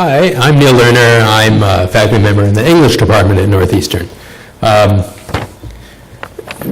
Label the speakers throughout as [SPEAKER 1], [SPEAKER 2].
[SPEAKER 1] Hi, I'm Neal Lerner. I'm a faculty member in the English department at Northeastern.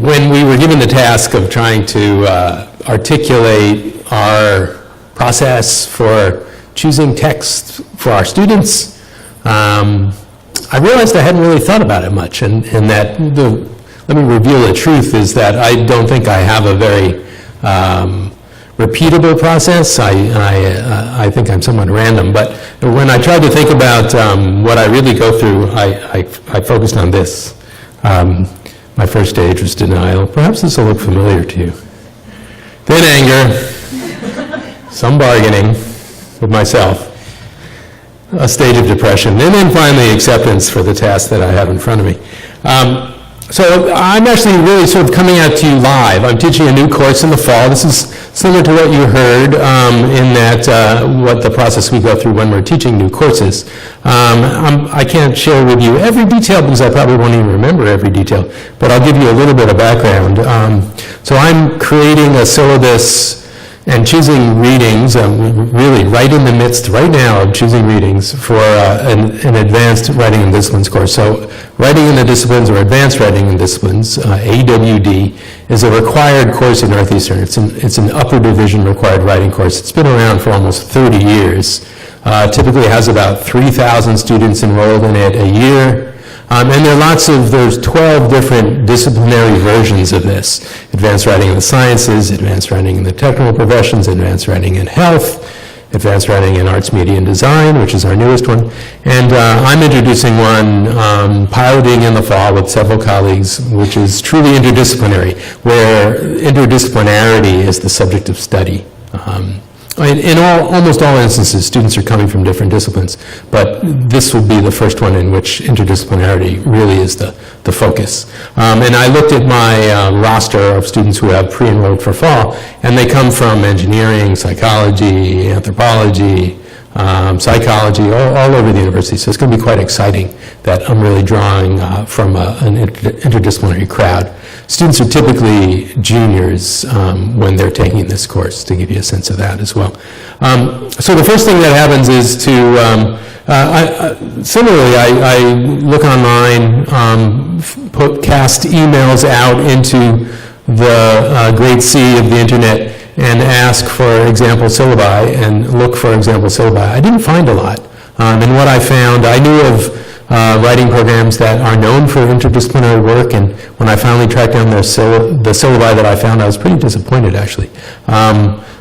[SPEAKER 1] When we were given the task of trying to articulate our process for choosing text for our students, I realized I hadn't really thought about it much, and that let me reveal the truth is that I don't think I have a very repeatable process. I think I'm somewhat random, but when I tried to think about what I really go through, I focused on this. My first stage was denial. Perhaps this will look familiar to you. Then anger, some bargaining with myself, a stage of depression, and then finally acceptance for the task that I have in front of me. So I'm actually really sort of coming out to you live. I'm teaching a new course in the fall. This is similar to what you heard in that what the process we go through when we're teaching new courses. I can't share with you every detail because I probably won't even remember every detail, but I'll give you a little bit of background. So I'm creating a syllabus and choosing readings, really right in the midst right now of choosing readings for an advanced writing and disciplines course. So writing in the disciplines or advanced writing and disciplines, AWD, is a required course at Northeastern. It's an upper division required writing course. It's been around for almost 30 years. Typically has about 3,000 students enrolled in it a year. And there's 12 different disciplinary versions of this. Advanced writing in the sciences, advanced writing in the technical professions, advanced writing in health, advanced writing in arts, media, and design, which is our newest one. And I'm introducing one, piloting in the fall with several colleagues, which is truly interdisciplinary, where interdisciplinarity is the subject of study. In almost all instances, students are coming from different disciplines, but this will be the first one in which interdisciplinarity really is the focus. And I looked at my roster of students who have pre-enrolled for fall, and they come from engineering, psychology, anthropology, psychology, all over the university. So it's going to be quite exciting that I'm really drawing from an interdisciplinary crowd. Students are typically juniors when they're taking this course, to give you a sense of that as well. So the first thing that happens is to, similarly, I look online, cast emails out into the great sea of the internet and ask for example syllabi and look for example syllabi. I didn't find a lot. And what I found, I knew of writing programs that are known for interdisciplinary work, and when I finally tracked down the syllabi that I found, I was pretty disappointed, actually.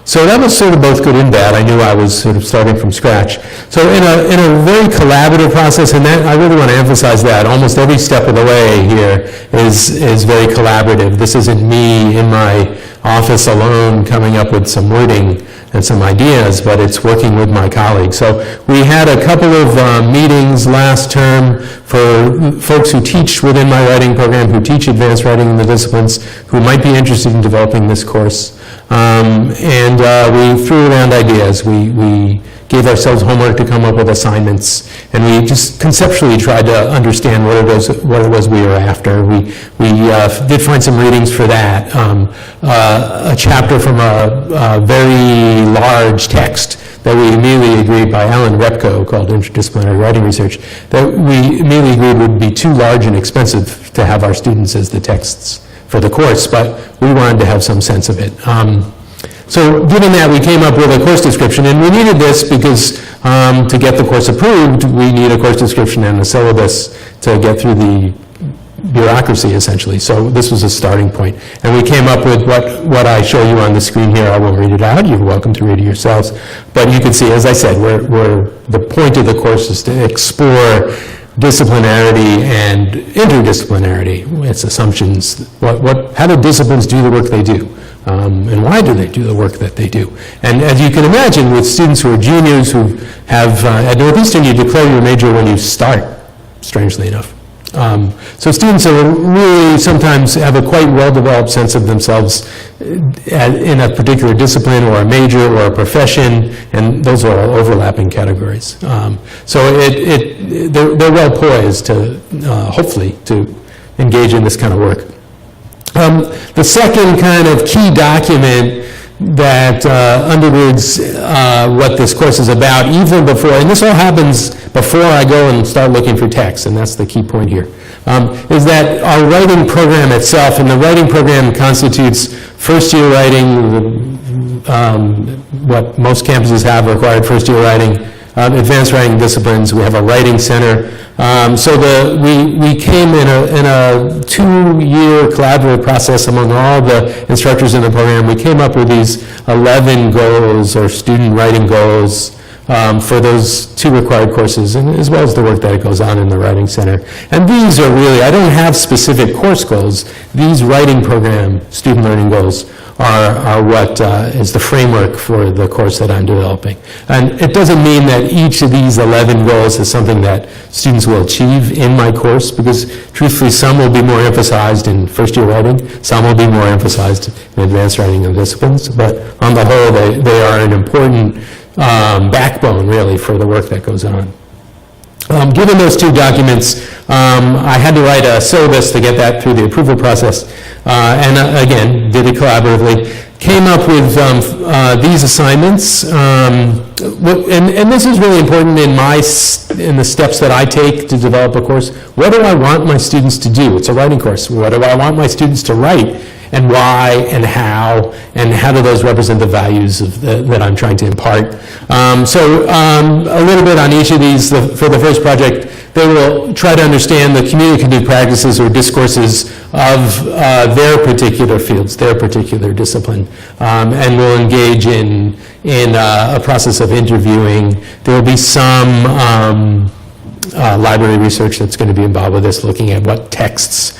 [SPEAKER 1] So that was sort of both good and bad. I knew I was sort of starting from scratch. So in a very collaborative process, and that I really want to emphasize that, almost every step of the way here is very collaborative. This isn't me in my office alone coming up with some wording and some ideas, but it's working with my colleagues. So we had a couple of meetings last term for folks who teach within my writing program, who teach advanced writing in the disciplines, who might be interested in developing this course. And we threw around ideas. We gave ourselves homework to come up with assignments, and we just conceptually tried to understand what it was we were after. We did find some readings for that. A chapter from a very large text that we immediately agreed by Alan Repko, called Interdisciplinary Writing Research, that we immediately agreed would be too large and expensive to have our students as the texts for the course, but we wanted to have some sense of it. So given that, we came up with a course description, and we needed this because to get the course approved, we need a course description and a syllabus to get through the bureaucracy, essentially. So this was a starting point. And we came up with what I show you on the screen here. I won't read it out. You're welcome to read it yourselves. But you can see, as I said, the point of the course is to explore disciplinarity and interdisciplinarity. It's assumptions. How do disciplines do the work they do? And why do they do the work that they do? And as you can imagine, with students who are juniors who have, at Northeastern, you declare your major when you start, strangely enough. So students are really sometimes have a quite well-developed sense of themselves in a particular discipline or a major or a profession, and those are all overlapping categories. So they're well poised to, hopefully, to engage in this kind of work. The second kind of key document undergirds what this course is about, even before, and this all happens before I go and start looking for text, and that's the key point here, is that our writing program itself, and the writing program constitutes first-year writing, what most campuses have required first-year writing, advanced writing disciplines. We have a writing center. So we came in a 2-year collaborative process among all the instructors in the program. We came up with these 11 goals, or student writing goals, for those 2 required courses, and as well as the work that goes on in the Writing Center. And these are really, I don't have specific course goals. These writing program student learning goals are what is the framework for the course that I'm developing. And it doesn't mean that each of these 11 goals is something that students will achieve in my course, because truthfully, some will be more emphasized in first-year writing, some will be more emphasized in advanced writing and disciplines, but on the whole, they are an important backbone, really, for the work that goes on. Given those 2 documents, I had to write a syllabus to get that through the approval process, and again, did it collaboratively. Came up with these assignments, and this is really important in the steps that I take to develop a course. What do I want my students to do? It's a writing course. What do I want my students to write? And why, and how do those represent the values that I'm trying to impart? So a little bit on each of these. For the first project, they will try to understand the communicative practices or discourses of their particular fields, their particular discipline, and will engage in a process of interviewing. There will be some library research that's going to be involved with this, looking at what texts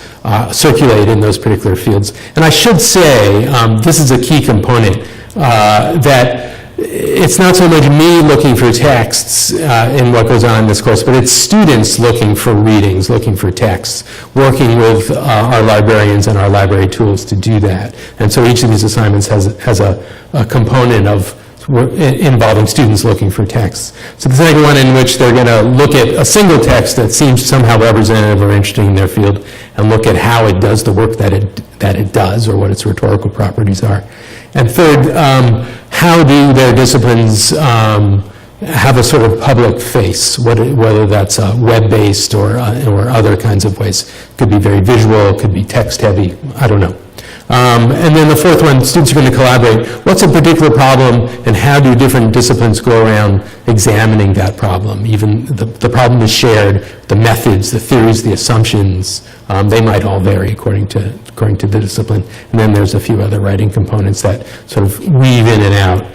[SPEAKER 1] circulate in those particular fields. And I should say, this is a key component, that it's not so much me looking for texts in what goes on in this course, but it's students looking for readings, looking for texts, working with our librarians and our library tools to do that. And so each of these assignments has a component of involving students looking for texts. So the second one, in which they're going to look at a single text that seems somehow representative or interesting in their field, and look at how it does the work that it does, or what its rhetorical properties are. And third, how do their disciplines have a sort of public face, whether that's web-based or other kinds of ways. Could be very visual, could be text-heavy, I don't know. And then the fourth one, students are going to collaborate. What's a particular problem, and how do different disciplines go around examining that problem? Even the problem is shared, the methods, the theories, the assumptions, they might all vary according to the discipline. And then there's a few other writing components that sort of weave in and out.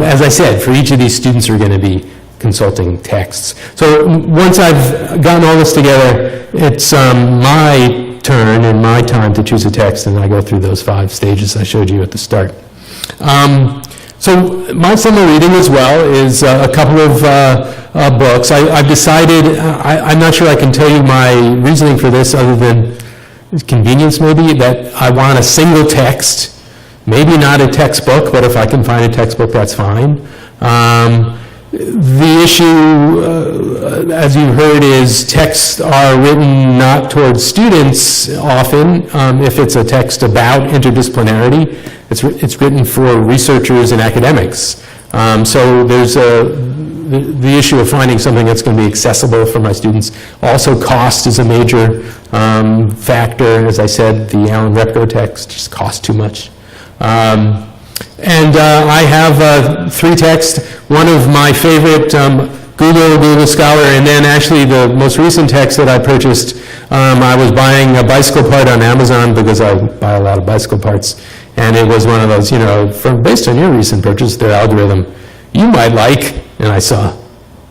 [SPEAKER 1] As I said, for each of these, students are going to be consulting texts. So once I've gotten all this together, it's my turn and my time to choose a text, and I go through those 5 stages I showed you at the start. So my summer reading as well is a couple of books. I've decided, I'm not sure I can tell you my reasoning for this other than convenience maybe, that I want a single text, maybe not a textbook, but if I can find a textbook, that's fine. The issue, as you heard, is texts are written not towards students often. If it's a text about interdisciplinarity, it's written for researchers and academics. So there's the issue of finding something that's going to be accessible for my students. Also, cost is a major factor. As I said, the Alan Repko text just costs too much. And I have 3 texts. One of my favorite, Google Scholar, and then actually the most recent text that I purchased, I was buying a bicycle part on Amazon because I buy a lot of bicycle parts, and it was one of those, based on your recent purchase, their algorithm, you might like, and I saw,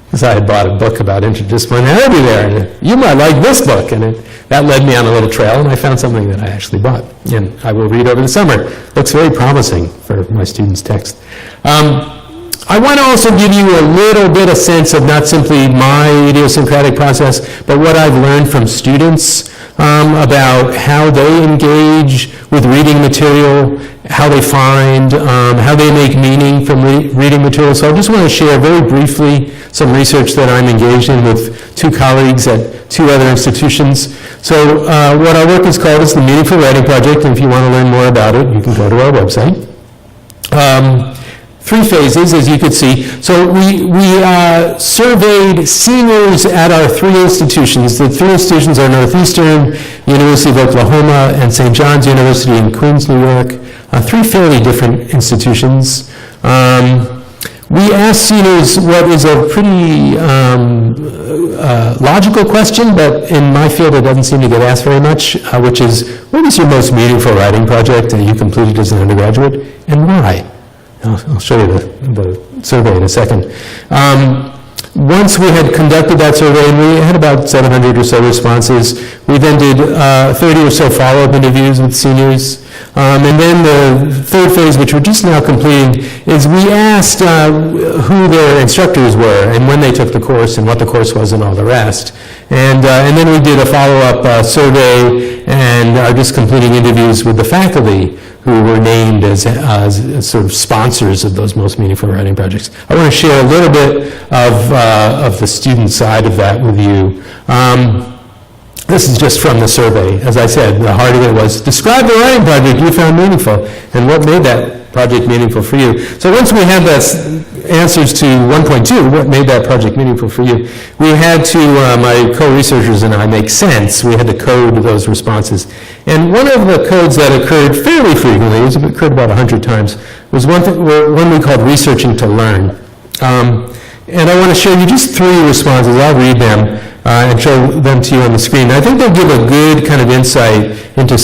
[SPEAKER 1] because I had bought a book about interdisciplinarity there, and you might like this book, and that led me on a little trail, and I found something that I actually bought, and I will read over the summer. Looks very promising for my students' text. I want to also give you a little bit of sense of not simply my idiosyncratic process, but what I've learned from students about how they engage with reading material, how they find, how they make meaning from reading material. So I just want to share very briefly some research that I'm engaged in with 2 colleagues at 2 other institutions. So what our work is called is the Meaningful Writing Project, and if you want to learn more about it, you can go to our website. Three phases, as you could see. So we surveyed seniors at our three institutions. The three institutions are Northeastern, University of Oklahoma, and St. John's University in Queens, New York. Three fairly different institutions. We asked seniors what is a pretty logical question, but in my field it doesn't seem to get asked very much, which is, what was your most meaningful writing project that you completed as an undergraduate, and why? I'll show you the survey in a second. Once we had conducted that survey, and we had about 700 or so responses, we then did 30 or so follow-up interviews with seniors. And then the third phase, which we're just now completing, is we asked who their instructors were and when they took the course and what the course was and all the rest. And then we did a follow-up survey and are just completing interviews with the faculty who were named as sort of sponsors of those most meaningful writing projects. I want to share a little bit of the student side of that with you. This is just from the survey. As I said, the heart of it was, describe the writing project you found meaningful, and what made that project meaningful for you. So once we had the answers to 1.2, what made that project meaningful for you, we had to, my co-researchers and I, make sense. We had to code those responses. And one of the codes that occurred fairly frequently, it occurred about 100 times, was one we called researching to learn. And I want to show you just three responses. I'll read them and show them to you on the screen. I think they'll give a good kind of insight into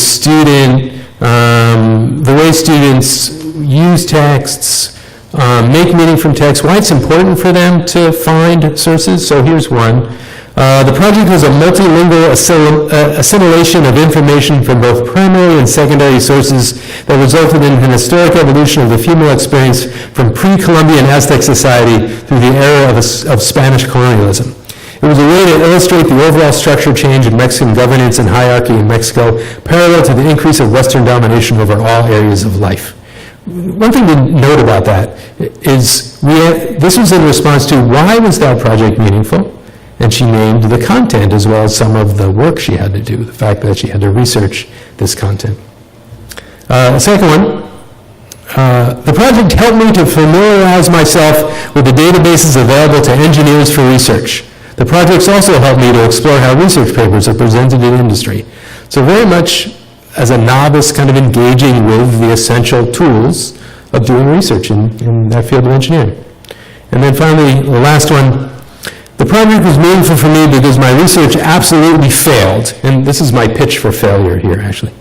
[SPEAKER 1] the way students use texts, make meaning from text, why it's important for them to find sources. So here's one. The project was a multilingual assimilation of information from both primary and secondary sources that resulted in an historic evolution of the female experience from pre-Columbian Aztec society through the era of Spanish colonialism. It was a way to illustrate the overall structure change in Mexican governance and hierarchy in Mexico, parallel to the increase of Western domination over all areas of life. One thing to note about that is this was in response to why was that project meaningful? And she named the content as well as some of the work she had to do, the fact that she had to research this content. The second one, the project helped me to familiarize myself with the databases available to engineers for research. The projects also helped me to explore how research papers are presented in industry. So very much as a novice kind of engaging with the essential tools of doing research in that field of engineering. And then finally, the last one, the project was meaningful for me because my research absolutely failed. And this is my pitch for failure here, actually.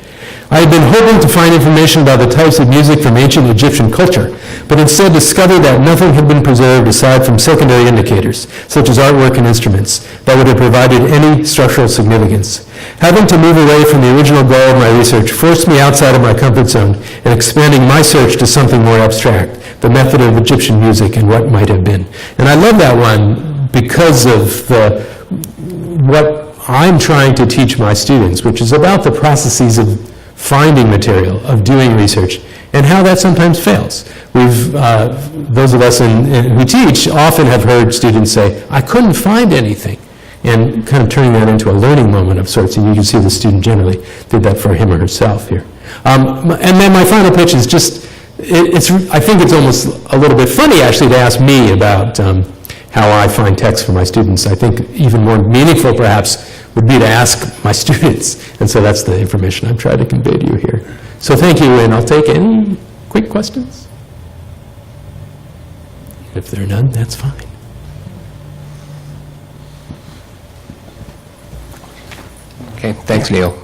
[SPEAKER 1] I had been hoping to find information about the types of music from ancient Egyptian culture, but instead discovered that nothing had been preserved aside from secondary indicators, such as artwork and instruments, that would have provided any structural significance. Having to move away from the original goal of my research forced me outside of my comfort zone and expanding my search to something more abstract, the method of Egyptian music and what might have been. And I love that one because of what I'm trying to teach my students, which is about the processes of finding material, of doing research, and how that sometimes fails. Those of us who teach often have heard students say, I couldn't find anything, and kind of turning that into a learning moment of sorts, and you can see the student generally did that for him or herself here. And then my final pitch is just, I think it's almost a little bit funny actually to ask me about how I find text for my students. I think even more meaningful perhaps would be to ask my students. And so that's the information I'm trying to convey to you here. So thank you, and I'll take any quick questions. If there are none, that's fine.
[SPEAKER 2] Okay, thanks, Neal.